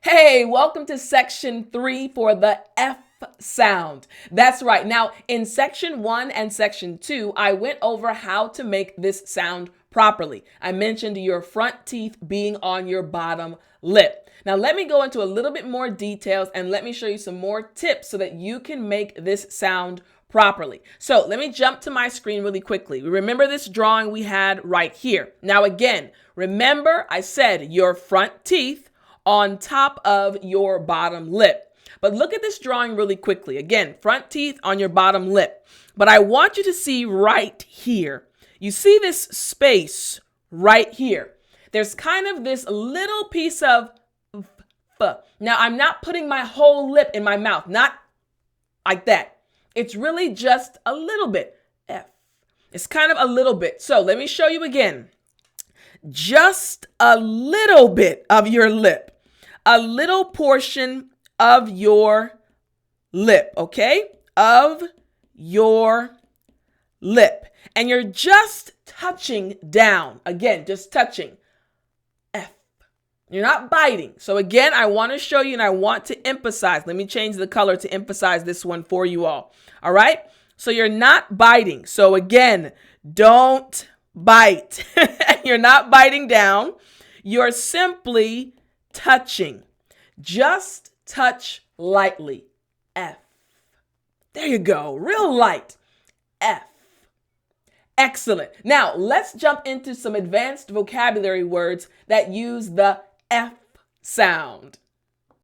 Hey, welcome to section 3 for the F sound. That's right. Now, in section 1 and section 2, I went over how to make this sound properly. I mentioned your front teeth being on your bottom lip. Now, let me go into a little bit more details and let me show you some more tips so that you can make this sound properly. So let me jump to my screen really quickly. Remember this drawing we had right here. Now, again, remember I said your front teeth on top of your bottom lip. But look at this drawing really quickly. Again, front teeth on your bottom lip. But I want you to see right here. You see this space right here. There's kind of this little piece of f. Now, I'm not putting my whole lip in my mouth, not like that. It's really just a little bit. F. It's kind of a little bit. So let me show you again. Just a little bit of your lip. A little portion of your lip, okay? Of your lip. And you're just touching down. Again, just touching. F. You're not biting. So again, I want to show you and I want to emphasize. Let me change the color to emphasize this one for you all. All right? So you're not biting. So again, don't bite. You're not biting down. You're simply touching. Just touch lightly. F. There you go. Real light. F. Excellent. Now, let's jump into some advanced vocabulary words that use the F sound.